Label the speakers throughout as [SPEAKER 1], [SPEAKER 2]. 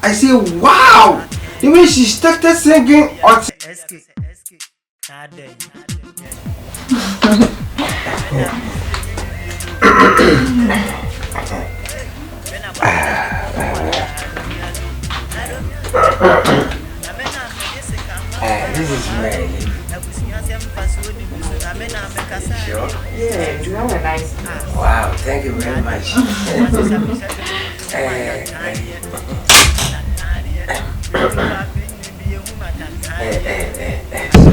[SPEAKER 1] I say, wow! The way she started singing. This is Mary. Sure?
[SPEAKER 2] Yeah, you have a nice house.
[SPEAKER 1] Wow, thank you very much.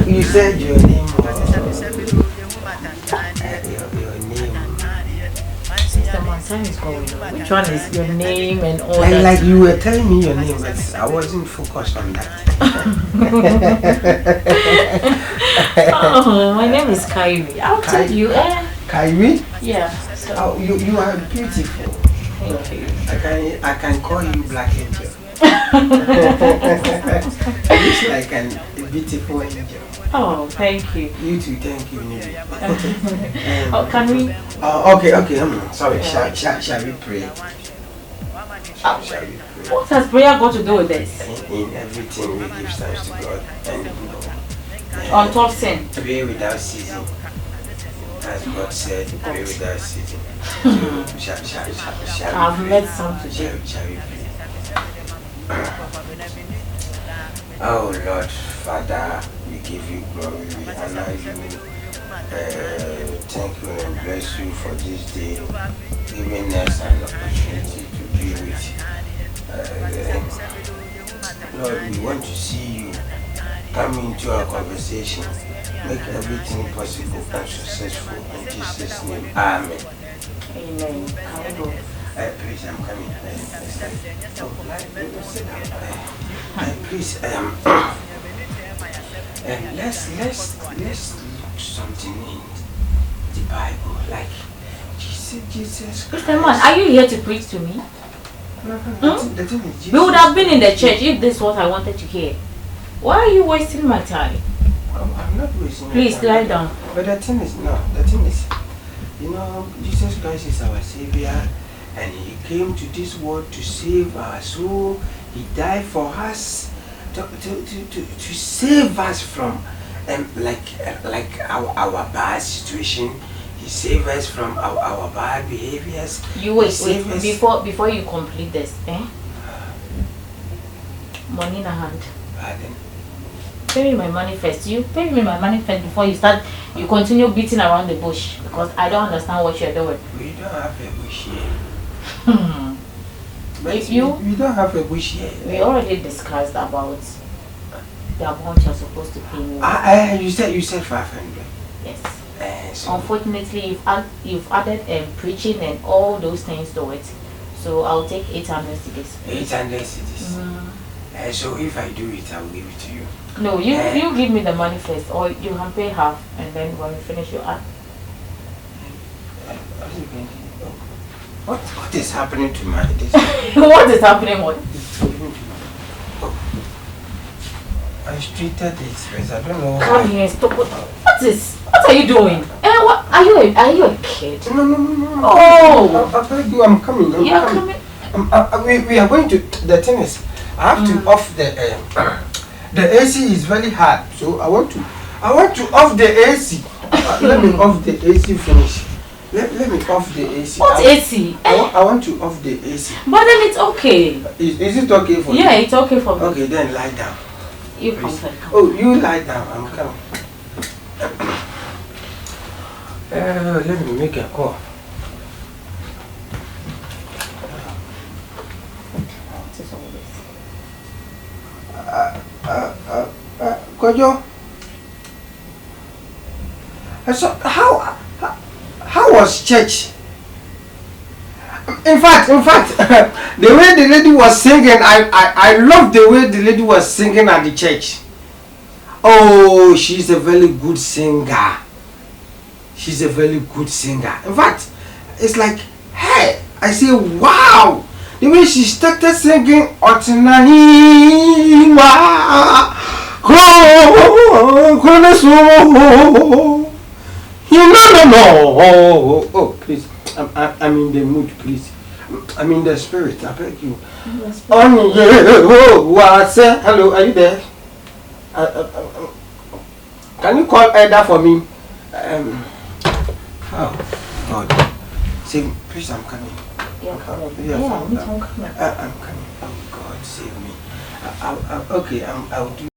[SPEAKER 1] You said your name your name.
[SPEAKER 2] The time is going on. Which one is your name and all that?
[SPEAKER 1] Like you were telling me your name, but I wasn't focused on that.
[SPEAKER 2] Oh, my name is Kyrie. I'll tell you.
[SPEAKER 1] Kyrie?
[SPEAKER 2] Yeah. So.
[SPEAKER 1] Oh, you are beautiful.
[SPEAKER 2] Thank you.
[SPEAKER 1] I can call you Black Angel. It's like a beautiful angel.
[SPEAKER 2] Oh, thank you.
[SPEAKER 1] You too, thank you.
[SPEAKER 2] Oh, can we?
[SPEAKER 1] Okay. Sorry. Yeah. Shall we pray? Shall we pray?
[SPEAKER 2] What has prayer got to do with this?
[SPEAKER 1] In everything we give thanks to God, and
[SPEAKER 2] On top sin.
[SPEAKER 1] Pray without ceasing. As God said, pray without ceasing. So, shall
[SPEAKER 2] I've met some today.
[SPEAKER 1] Shall we pray? Oh Lord, Father, we give you glory, we honor you. Thank you and bless you for this day, giving us an opportunity to be with Lord, we want to see you come into our conversation, make everything possible and successful in Jesus' name. Amen.
[SPEAKER 2] Amen.
[SPEAKER 1] Please, I'm coming. Please, let's look something in the Bible, like Jesus Christ.
[SPEAKER 2] Mr. Man, are you here to preach to me?
[SPEAKER 1] The thing is, Jesus.
[SPEAKER 2] We would have been in the church if this was what I wanted to hear. Why are you wasting my time?
[SPEAKER 1] I'm not wasting my
[SPEAKER 2] Please
[SPEAKER 1] time.
[SPEAKER 2] lie down.
[SPEAKER 1] But the thing is, you know, Jesus Christ is our Savior, and He came to this world to save our soul. He died for us to save us from like our bad situation. He saved us from our bad behaviors.
[SPEAKER 2] You wait before you complete this, money in a hand.
[SPEAKER 1] Pardon?
[SPEAKER 2] Pay me my money first. You pay me my money first before you continue beating around the bush, because I don't understand what you're doing.
[SPEAKER 1] We don't have a bush here.
[SPEAKER 2] If
[SPEAKER 1] we don't have a bush here.
[SPEAKER 2] We already discussed about the amount you're supposed to pay me.
[SPEAKER 1] You said 500.
[SPEAKER 2] Yes.
[SPEAKER 1] So
[SPEAKER 2] unfortunately, you've added preaching and all those things to it. So I'll take 800 cedis.
[SPEAKER 1] 800 cedis. So if I do it, I'll give it to you.
[SPEAKER 2] No, you give me the money first, or you can pay half, and then when we finish, you add.
[SPEAKER 1] What is happening to my this?
[SPEAKER 2] What is happening? What?
[SPEAKER 1] I treated this first. I don't know.
[SPEAKER 2] Come here, stop. What are you doing? What are you a kid?
[SPEAKER 1] No.
[SPEAKER 2] Oh.
[SPEAKER 1] I'm coming.
[SPEAKER 2] You're coming.
[SPEAKER 1] We are going to. The thing is, I have to off the AC is very hard, so I want to off the AC. Let me off the AC finish. Let me off the AC.
[SPEAKER 2] What AC?
[SPEAKER 1] I want to off the AC.
[SPEAKER 2] But then it's okay.
[SPEAKER 1] Is it okay for you?
[SPEAKER 2] Yeah, it's okay for me.
[SPEAKER 1] Okay, then lie down.
[SPEAKER 2] You come.
[SPEAKER 1] Oh, you lie down. I'm coming. Let me make a call. Kojo. So how was church? In fact, the way the lady was singing, I love the way the lady was singing at the church. Oh, she's a very good singer. She's a very good singer. In fact, it's like, hey, I say, wow, the way she started singing, no. Oh, please. I'm in the mood, please. I'm in the spirit. I beg you.
[SPEAKER 2] Yes,
[SPEAKER 1] On oh, what's hello? Are you there? Can you call Eda for me? Oh God, save me, please. I'm coming.
[SPEAKER 2] Yeah,
[SPEAKER 1] Yes,
[SPEAKER 2] I'm coming.
[SPEAKER 1] I'm coming. Oh God, save me. Okay, I'll do.